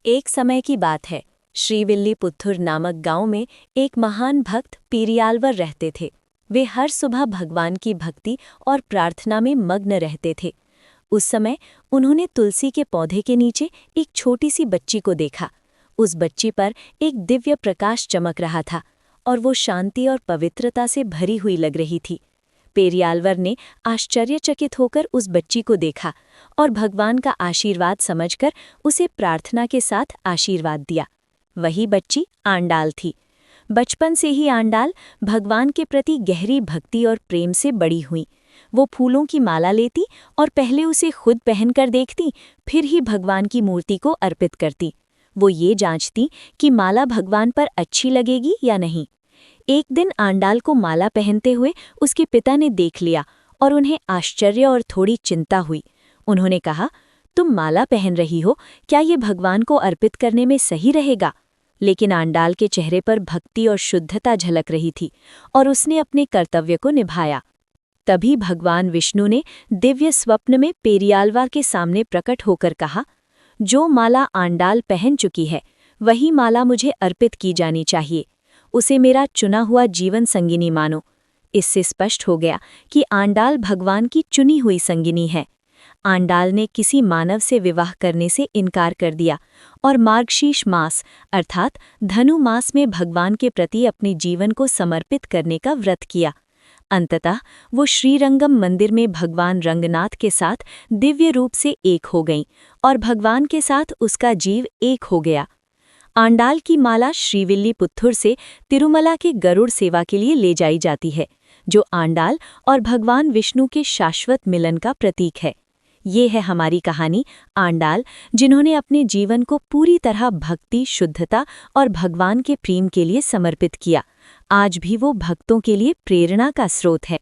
एक समय की बात है। श्रीविल्लीपुत्तूर नामक गांव में एक महान भक्त पेरियालवर रहते थे। वे हर सुबह भगवान की भक्ति और प्रार्थना में मग्न रहते थे। उस समय उन्होंने तुलसी के पौधे के नीचे एक छोटी सी बच्ची को देखा। उस बच्ची पर एक दिव्य प्रकाश चमक रहा था और वो शांति और पवित्रता से भरी हुई लग रही थी। पेरियालवर ने आश्चर्यचकित होकर उस बच्ची को देखा और भगवान का आशीर्वाद समझकर उसे प्रार्थना के साथ आशीर्वाद दिया। वही बच्ची आंडाल थी। बचपन से ही आंडाल भगवान के प्रति गहरी भक्ति और प्रेम से बड़ी हुई। वो फूलों की माला लेती और पहले उसे खुद पहनकर देखती, फिर ही भगवान की मूर्ति को अर्पित करती। वो ये जांचती कि माला भगवान पर अच्छी लगेगी या नहीं। एक दिन आंडाल को माला पहनते हुए उसके पिता ने देख लिया और उन्हें आश्चर्य और थोड़ी चिंता हुई। उन्होंने कहा, तुम माला पहन रही हो, क्या ये भगवान को अर्पित करने में सही रहेगा? लेकिन आंडाल के चेहरे पर भक्ति और शुद्धता झलक रही थी और उसने अपने कर्तव्य को निभाया। तभी भगवान विष्णु ने दिव्य स्वप्न में पेरियालवर के सामने प्रकट होकर कहा, जो माला आंडाल पहन चुकी है वही माला मुझे अर्पित की जानी चाहिए। उसे मेरा चुना हुआ जीवन संगिनी मानो। इससे स्पष्ट हो गया कि आंडाल भगवान की चुनी हुई संगिनी है। आंडाल ने किसी मानव से विवाह करने से इनकार कर दिया और मार्गशीर्ष मास अर्थात धनु मास में भगवान के प्रति अपने जीवन को समर्पित करने का व्रत किया। अंततः वो श्रीरंगम मंदिर में भगवान रंगनाथ के साथ दिव्य रूप से एक हो गईं और भगवान के साथ उसका जीव एक हो गया। आंडाल की माला श्रीविल्लीपुत्तूर से तिरुमला के गरुड़ सेवा के लिए ले जाई जाती है, जो आंडाल और भगवान विष्णु के शाश्वत मिलन का प्रतीक है। ये है हमारी कहानी आंडाल, जिन्होंने अपने जीवन को पूरी तरह भक्ति, शुद्धता और भगवान के प्रेम के लिए समर्पित किया। आज भी वो भक्तों के लिए प्रेरणा का स्रोत है।